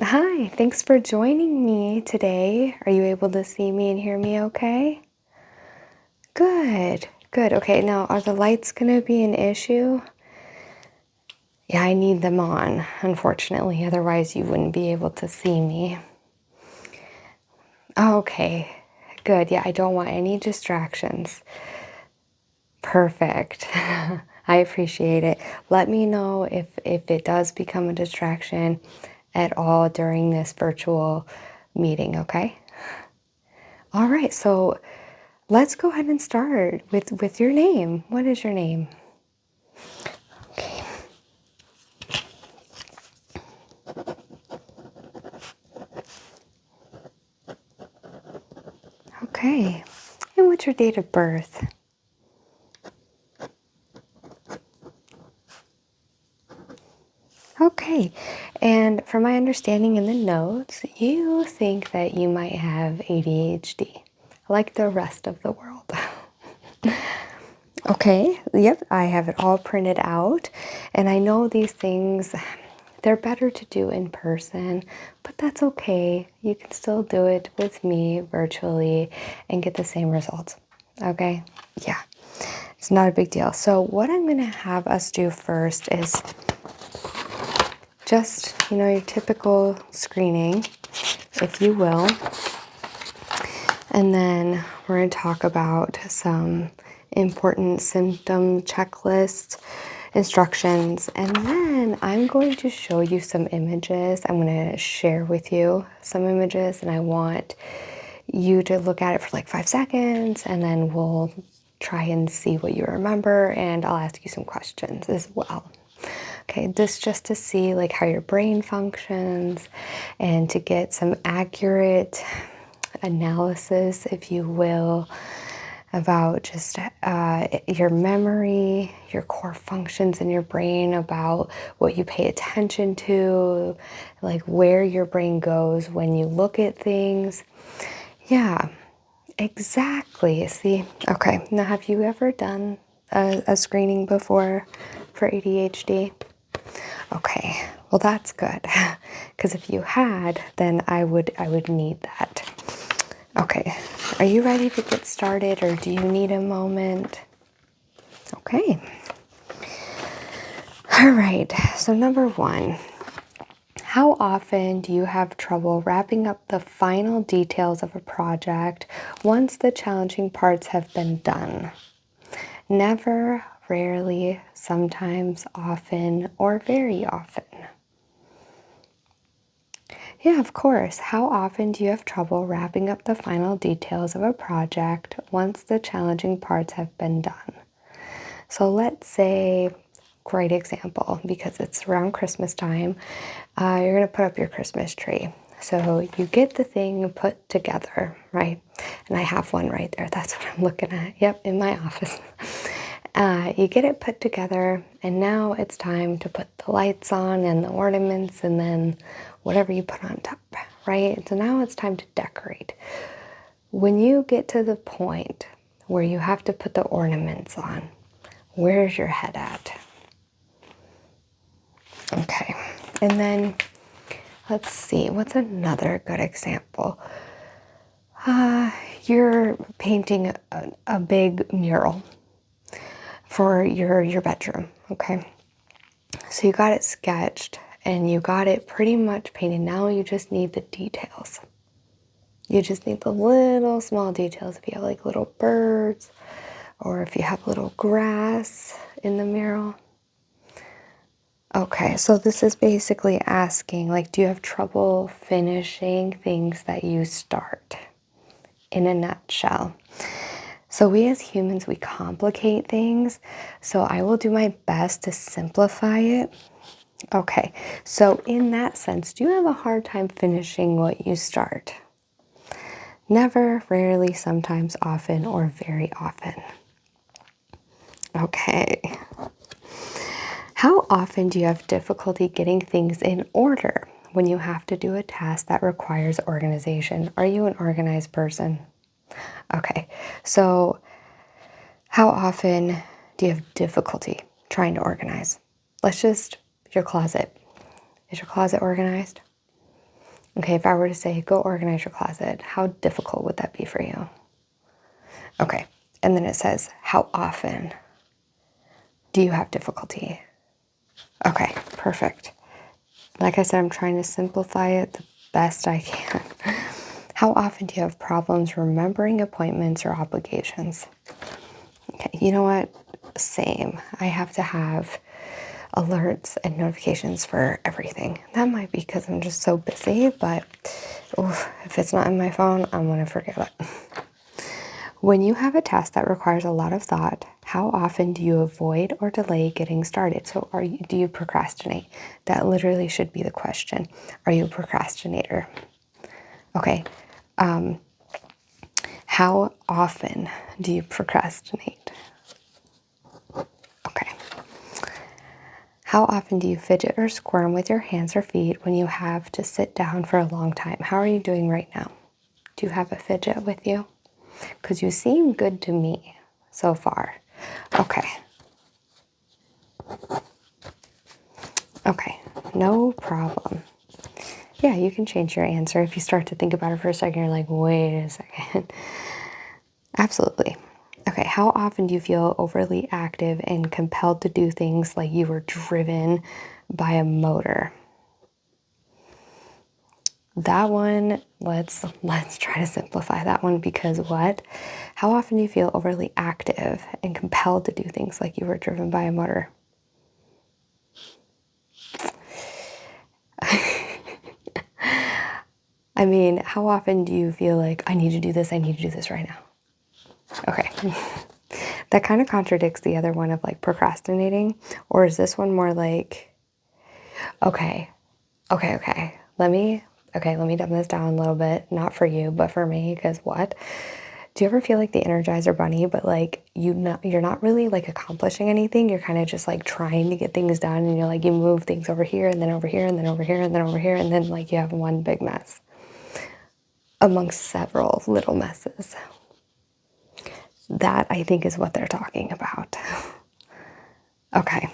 Hi, thanks for joining me today. Are you able to see me and hear me okay? Good, good. Okay, now are the lights going to be an issue? Yeah, I need them on, unfortunately. Otherwise, you wouldn't be able to see me. Okay, good. Yeah, I don't want any distractions. Perfect. I appreciate it. Let me know if it does become a distraction at all during this virtual meeting, okay? All right, so let's go ahead and start with your name. What is your name? Okay. Okay. And what's your date of birth? Okay. And from my understanding in the notes, you think that you might have ADHD, like the rest of the world. Okay, yep, I have it all printed out. And I know these things, they're better to do in person, but that's okay. You can still do it with me virtually and get the same results. Okay, yeah, it's not a big deal. So, what I'm going to have us do first is just, your typical screening, if you will. And then we're going to talk about some important symptom checklists, instructions, and then I'm going to show you some images. I'm going to share with you some images, and I want you to look at it for like 5 seconds, and then we'll try and see what you remember, and I'll ask you some questions as well. Okay, this just to see like how your brain functions and to get some accurate analysis, if you will, about just your memory, your core functions in your brain, about what you pay attention to, like where your brain goes when you look at things. Yeah, exactly. See, okay. Now, have you ever done a screening before for ADHD? Okay, well that's good, because if you had, then I would need that. Okay, are you ready to get started, or do you need a moment? Okay. All right, so number one, how often do you have trouble wrapping up the final details of a project once the challenging parts have been done? Never, rarely, sometimes, often, or very often. Yeah, of course. How often do you have trouble wrapping up the final details of a project once the challenging parts have been done? So let's say, great example, because it's around Christmas time, you're going to put up your Christmas tree. So you get the thing put together, right? And I have one right there. That's what I'm looking at. Yep, in my office. You get it put together, and now it's time to put the lights on and the ornaments and then whatever you put on top, right? So now it's time to decorate. When you get to the point where you have to put the ornaments on, where's your head at? Okay, and then let's see, what's another good example? You're painting a big mural for your bedroom, okay? So you got it sketched and you got it pretty much painted. Now you just need the details. You just need the little small details. If you have like little birds or if you have little grass in the mural. Okay, so this is basically asking, like, do you have trouble finishing things that you start? In a nutshell. So we as humans, we complicate things. So I will do my best to simplify it. Okay, so in that sense, do you have a hard time finishing what you start? Never, rarely, sometimes, often, or very often. Okay. How often do you have difficulty getting things in order when you have to do a task that requires organization? Are you an organized person? Okay, so how often do you have difficulty trying to organize? Let's just, your closet. Is your closet organized? Okay, if I were to say, go organize your closet, how difficult would that be for you? Okay, and then it says, how often do you have difficulty? Okay, perfect. Like I said, I'm trying to simplify it the best I can. How often do you have problems remembering appointments or obligations? Okay, you know what? Same. I have to have alerts and notifications for everything. That might be because I'm just so busy, but oof, if it's not in my phone, I'm going to forget it. When you have a task that requires a lot of thought, how often do you avoid or delay getting started? So do you procrastinate? That literally should be the question. Are you a procrastinator? Okay. How often do you procrastinate? Okay. How often do you fidget or squirm with your hands or feet when you have to sit down for a long time? How are you doing right now? Do you have a fidget with you? Because you seem good to me so far. Okay. Okay, no problem. Yeah, you can change your answer if you start to think about it for a second. You're like, wait a second. Absolutely. Okay, how often do you feel overly active and compelled to do things like you were driven by a motor? That one, let's try to simplify that one because what? How often do you feel overly active and compelled to do things like you were driven by a motor? I mean, how often do you feel like I need to do this right now? Okay. That kind of contradicts the other one of like procrastinating, or is this one more like, okay, okay. Let me dumb this down a little bit, not for you, but for me, because what? Do you ever feel like the Energizer Bunny, but like you're not really like accomplishing anything. You're kind of just like trying to get things done, and you're like you move things over here and then over here and then over here and then over here, and then like you have one big mess amongst several little messes. That I think is what they're talking about. Okay.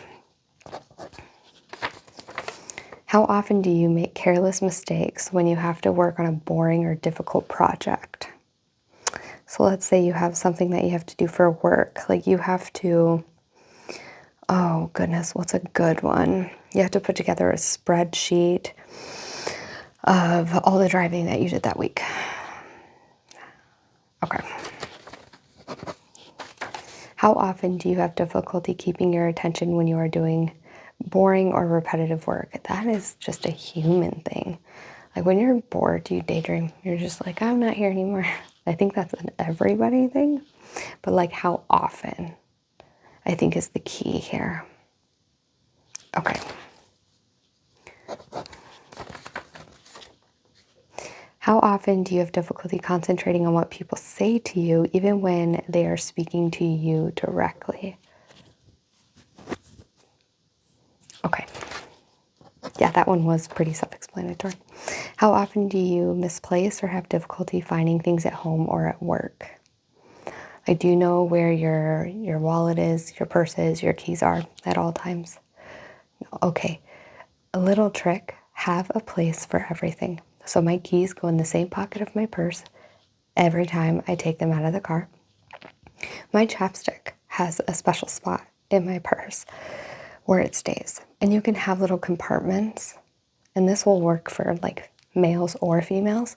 How often do you make careless mistakes when you have to work on a boring or difficult project? So let's say you have something that you have to do for work. Like you have to, oh goodness, what's a good one? You have to put together a spreadsheet of all the driving that you did that week. Okay. How often do you have difficulty keeping your attention when you are doing boring or repetitive work? That is just a human thing. Like when you're bored, do you daydream? You're just like, I'm not here anymore. I think that's an everybody thing. But like how often, I think is the key here. Okay. How often do you have difficulty concentrating on what people say to you, even when they are speaking to you directly? Okay. Yeah, that one was pretty self-explanatory. How often do you misplace or have difficulty finding things at home or at work? I do know where your wallet is, your purse is, your keys are at all times. Okay, a little trick, have a place for everything. So my keys go in the same pocket of my purse every time I take them out of the car. My chapstick has a special spot in my purse where it stays. And you can have little compartments, and this will work for like males or females.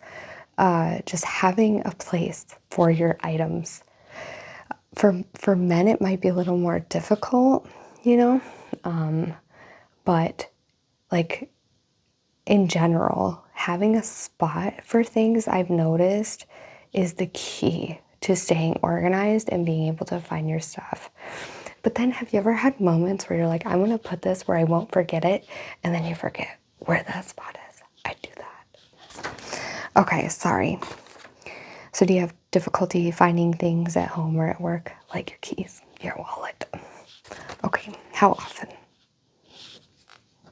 Just having a place for your items. For men, it might be a little more difficult, you know, but like in general, having a spot for things I've noticed is the key to staying organized and being able to find your stuff. But then have you ever had moments where you're like, I'm gonna put this where I won't forget it, and then you forget where that spot is? I do that. Okay, sorry. So do you have difficulty finding things at home or at work, like your keys, your wallet? Okay, how often?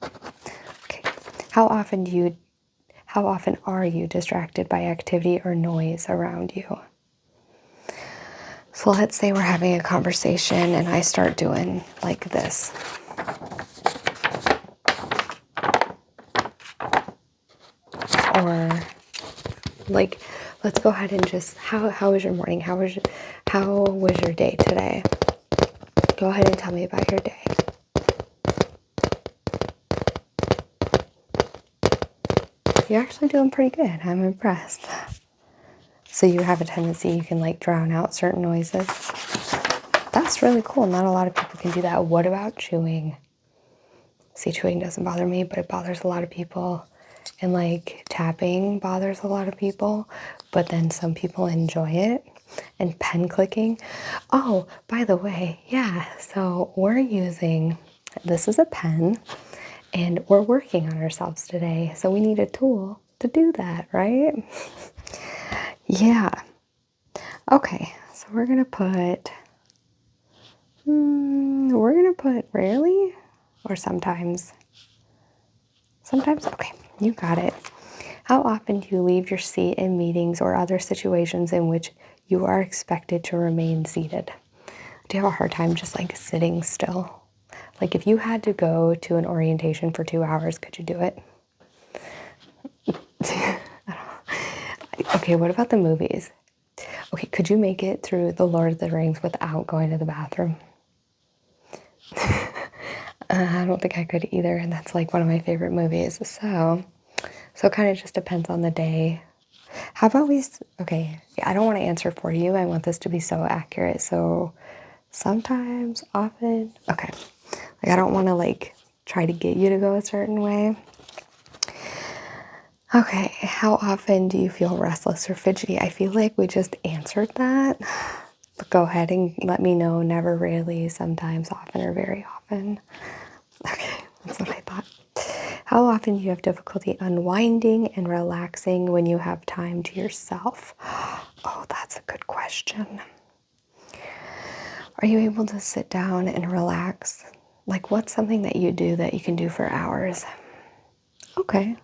Okay, how often are you distracted by activity or noise around you? So let's say we're having a conversation and I start doing like this. Or like, let's go ahead and just, how was your morning? How was your day today? Go ahead and tell me about your day. You're actually doing pretty good. I'm impressed. So you have a tendency, you can like drown out certain noises. That's really cool. Not a lot of people can do that. What about chewing? See, chewing doesn't bother me, but it bothers a lot of people. And like tapping bothers a lot of people, but then some people enjoy it. And pen clicking. Oh, by the way, yeah, so we're using, this is a pen, and we're working on ourselves today. So we need a tool to do that, right? Yeah. Okay, so we're gonna put rarely or sometimes. Sometimes? Okay, you got it. How often do you leave your seat in meetings or other situations in which you are expected to remain seated? Do you have a hard time just like sitting still? Like if you had to go to an orientation for 2 hours, could you do it? Okay, what about the movies? Okay, could you make it through The Lord of the Rings without going to the bathroom? I don't think I could either, and that's like one of my favorite movies. So it kind of just depends on the day. How about okay, I don't want to answer for you. I want this to be so accurate. So sometimes, often, okay. Like I don't want to like try to get you to go a certain way. Okay, how often do you feel restless or fidgety? I feel like we just answered that. But go ahead and let me know. Never, rarely, sometimes, often, or very often. Okay, that's what I thought. How often do you have difficulty unwinding and relaxing when you have time to yourself? Oh, that's a good question. Are you able to sit down and relax? Like, what's something that you do that you can do for hours? Okay.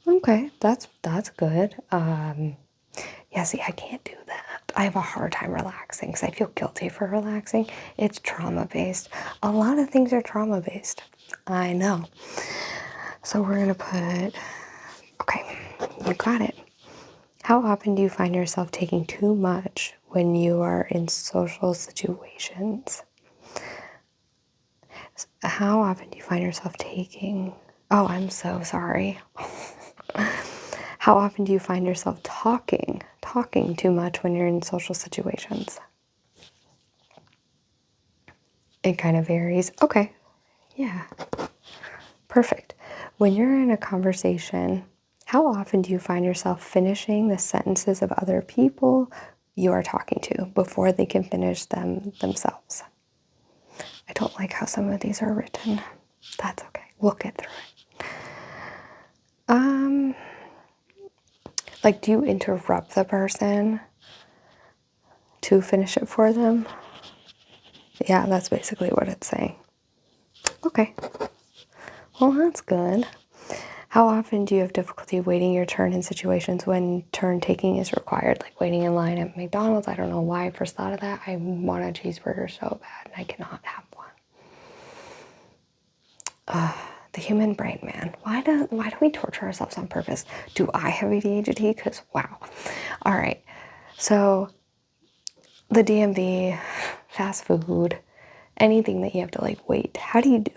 Okay, that's good. Yeah, see, I can't do that. I have a hard time relaxing because I feel guilty for relaxing. It's trauma-based. A lot of things are trauma-based. I know. So we're gonna put, okay, you got it. How often do you find yourself taking too much when you are in social situations? How often do you find yourself taking, oh, I'm so sorry. How often do you find yourself talking too much when you're in social situations? It kind of varies. Okay. Yeah. Perfect. When you're in a conversation, how often do you find yourself finishing the sentences of other people you are talking to before they can finish them themselves? I don't like how some of these are written. That's okay. We'll get through it. Like, do you interrupt the person to finish it for them? Yeah, that's basically what it's saying. Okay. Well, that's good. How often do you have difficulty waiting your turn in situations when turn taking is required? Like waiting in line at McDonald's. I don't know why I first thought of that. I want a cheeseburger so bad and I cannot have one. The human brain, man. Why do we torture ourselves on purpose? Do I have ADHD? Because wow. All right. So the DMV, fast food, anything that you have to like wait. How do you do?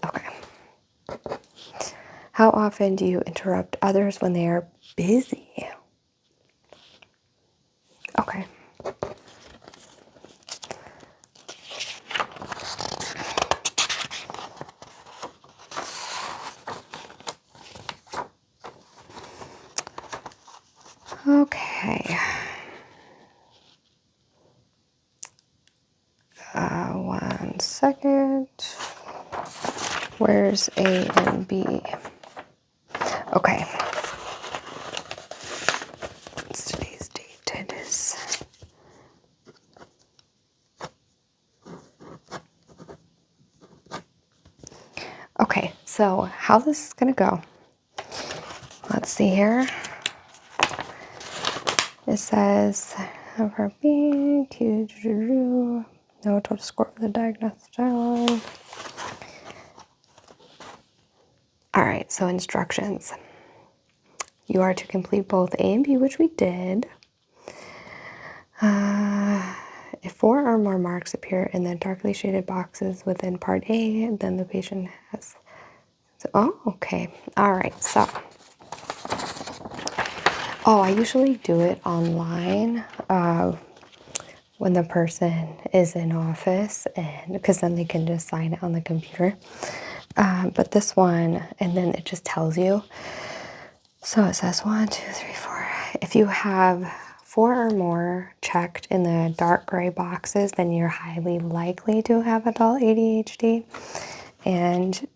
Okay. How often do you interrupt others when they are busy? Okay. Okay. 1 second. Where's A and B? Okay. What's today's date? It is. Okay, so how this is going to go. Let's see here. It says, for B, Q, no total score for the diagnostic child. All right, so instructions. You are to complete both A and B, which we did. If 4 or more marks appear in the darkly shaded boxes within part A, then the patient has... Oh, okay. All right, so... Oh, I usually do it online when the person is in office, and because then they can just sign it on the computer. But this one, and then it just tells you. So it says 1, 2, 3, 4. If you have 4 or more checked in the dark gray boxes, then you're highly likely to have adult ADHD. And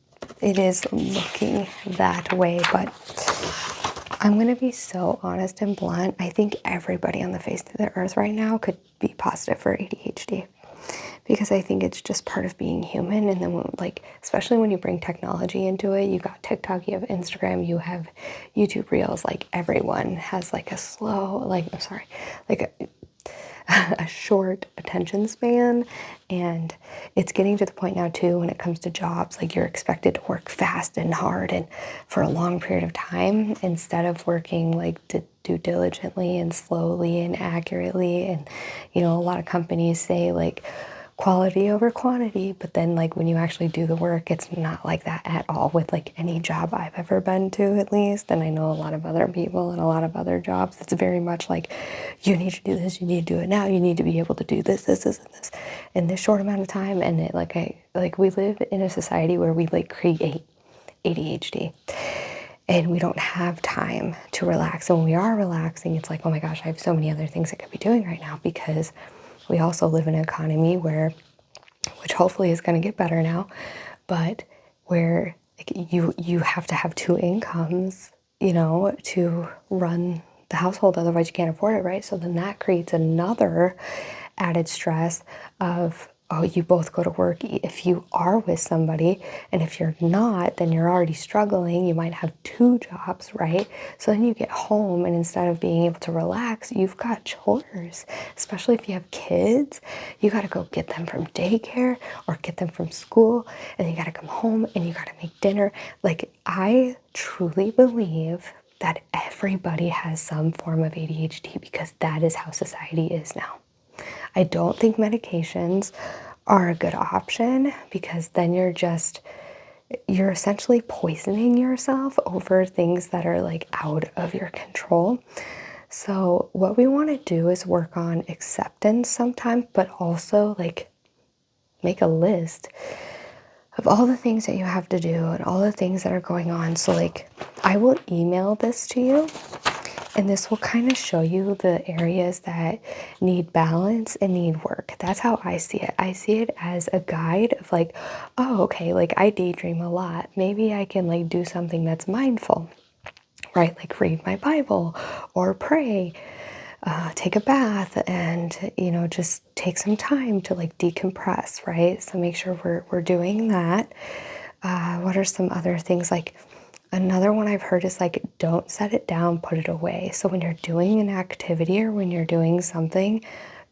it is looking that way, but I'm going to be so honest and blunt. I think everybody on the face of the earth right now could be positive for ADHD, because I think it's just part of being human. And then, like, especially when you bring technology into it, you got TikTok, you have Instagram, you have YouTube Reels. Like, everyone has like a a short attention span. And it's getting to the point now too, when it comes to jobs, like, you're expected to work fast and hard and for a long period of time, instead of working like to do diligently and slowly and accurately. And a lot of companies say like quality over quantity, but then like when you actually do the work, it's not like that at all with like any job I've ever been to, at least. And I know a lot of other people and a lot of other jobs, it's very much like, you need to do this, you need to do it now, you need to be able to do this and this in this short amount of time. And we live in a society where we like create ADHD, and we don't have time to relax. And when we are relaxing, it's like, oh my gosh, I have so many other things I could be doing right now, because we also live in an economy which hopefully is going to get better now, but where like, you have to have 2 incomes, to run the household. Otherwise, you can't afford it, right? So then that creates another added stress of, oh, you both go to work if you are with somebody, and if you're not, then you're already struggling. You might have 2 jobs, right? So then you get home, and instead of being able to relax, you've got chores. Especially if you have kids, you got to go get them from daycare or get them from school, and you got to come home and you got to make dinner. Like, I truly believe that everybody has some form of ADHD, because that is how society is now. I don't think medications are a good option, because then you're essentially poisoning yourself over things that are like out of your control. So what we want to do is work on acceptance sometimes, but also like make a list of all the things that you have to do and all the things that are going on. So like, I will email this to you, and this will kind of show you the areas that need balance and need work. That's how I see it. I see it as a guide of like, oh, okay, like I daydream a lot. Maybe I can like do something that's mindful, right? Like read my Bible or pray, take a bath, and, just take some time to like decompress, right? So make sure we're doing that. What are some other things? Like, another one I've heard is like, don't set it down, put it away. So when you're doing an activity or when you're doing something,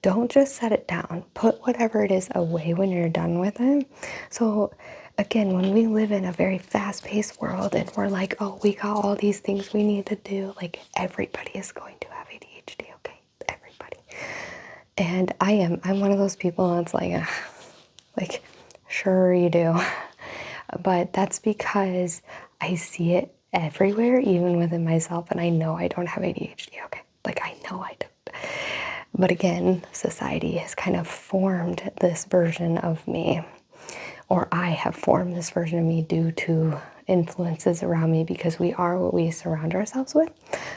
don't just set it down. Put whatever it is away when you're done with it. So again, when we live in a very fast-paced world and we're like, oh, we got all these things we need to do, like, everybody is going to have ADHD, okay? Everybody. And I'm one of those people that's like, sure you do. But that's because I see it everywhere, even within myself, and I know I don't have ADHD, okay? Like, I know I don't. But again, society has kind of formed this version of me, or I have formed this version of me due to influences around me, because we are what we surround ourselves with.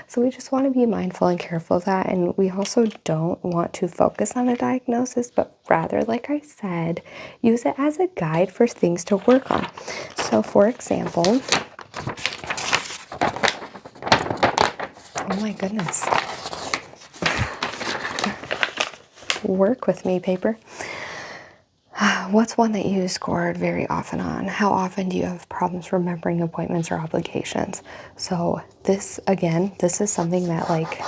So we just want to be mindful and careful of that. And we also don't want to focus on a diagnosis, but rather, like I said, use it as a guide for things to work on. So for example, oh my goodness, work with me, paper. What's one that you scored very often on? How often do you have problems remembering appointments or obligations? So this, again, this is something that like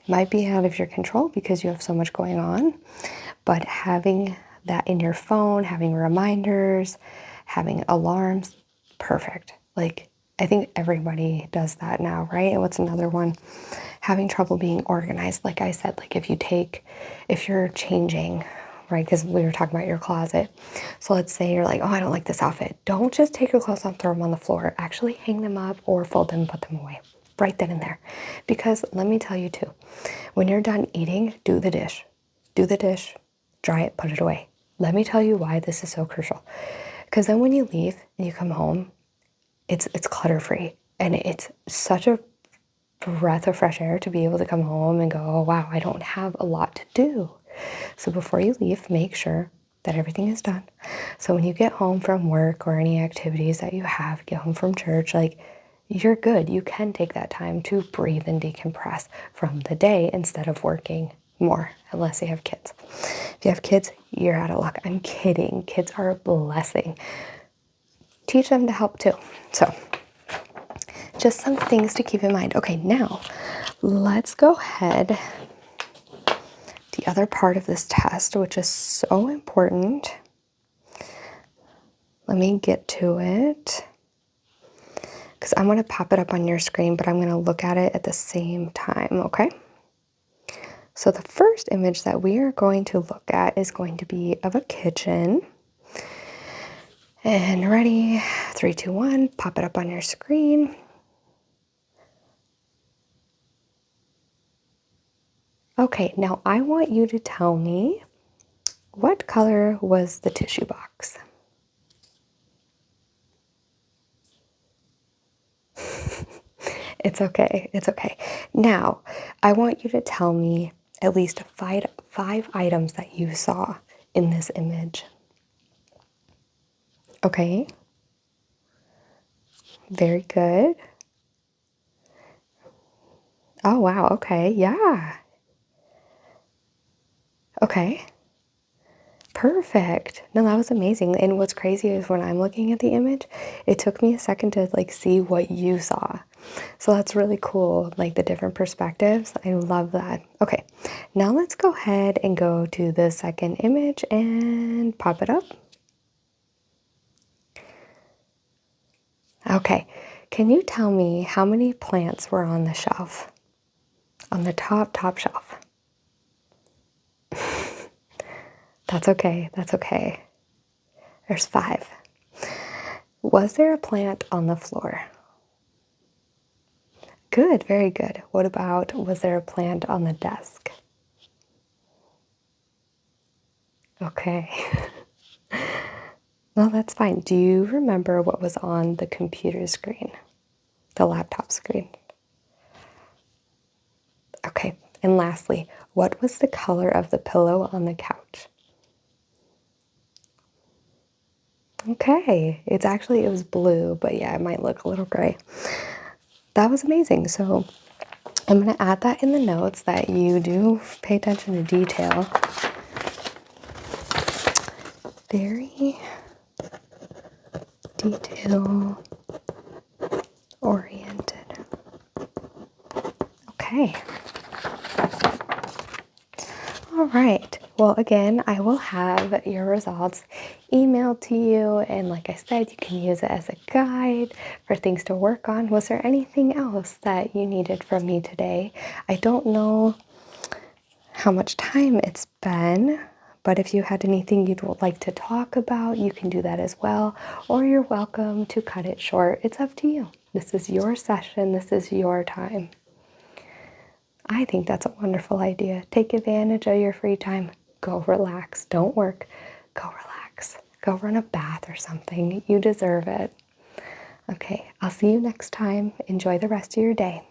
might be out of your control because you have so much going on, but having that in your phone, having reminders, having alarms, perfect. Like, I think everybody does that now, right? And what's another one? Having trouble being organized. Like I said, like if you're changing, right? Because we were talking about your closet. So let's say you're like, oh, I don't like this outfit. Don't just take your clothes off, throw them on the floor. Actually hang them up or fold them and put them away right then and there. Because let me tell you too, when you're done eating, do the dish. Do the dish, dry it, put it away. Let me tell you why this is so crucial. Because then when you leave and you come home, it's clutter-free. And it's such a breath of fresh air to be able to come home and go, oh, wow, I don't have a lot to do. So before you leave, make sure that everything is done. So when you get home from work or any activities that you have, get home from church, like you're good. You can take that time to breathe and decompress from the day instead of working more, unless you have kids. If you have kids, you're out of luck. I'm kidding. Kids are a blessing. Teach them to help too. So just some things to keep in mind. Okay, now let's go ahead. The other part of this test, which is so important. Let me get to it because I'm going to pop it up on your screen, but I'm going to look at it at the same time, okay? So the first image that we are going to look at is going to be of a kitchen. And ready, 3, 2, 1, pop it up on your screen. Okay, now I want you to tell me what color was the tissue box? It's okay, it's okay. Now, I want you to tell me at least five items that you saw in this image. Okay, very good. Oh, wow, okay, yeah. Okay, perfect. No, that was amazing. And what's crazy is when I'm looking at the image, it took me a second to like see what you saw. So that's really cool, like the different perspectives. I love that. Okay, now let's go ahead and go to the second image and pop it up. Okay, can you tell me how many plants were on the shelf? On the top shelf. That's okay, that's okay. There's 5. Was there a plant on the floor? Good, very good. What about, was there a plant on the desk? Okay. No, that's fine. Do you remember what was on the computer screen? The laptop screen? Okay. And lastly, what was the color of the pillow on the couch? Okay. It was blue, but yeah, it might look a little gray. That was amazing. So I'm going to add that in the notes that you do pay attention to detail. Very detail oriented. Okay. All right. Well, again, I will have your results emailed to you. And like I said, you can use it as a guide for things to work on. Was there anything else that you needed from me today? I don't know how much time it's been, but if you had anything you'd like to talk about, you can do that as well. Or you're welcome to cut it short. It's up to you. This is your session. This is your time. I think that's a wonderful idea. Take advantage of your free time. Go relax. Don't work. Go relax. Go run a bath or something. You deserve it. Okay, I'll see you next time. Enjoy the rest of your day.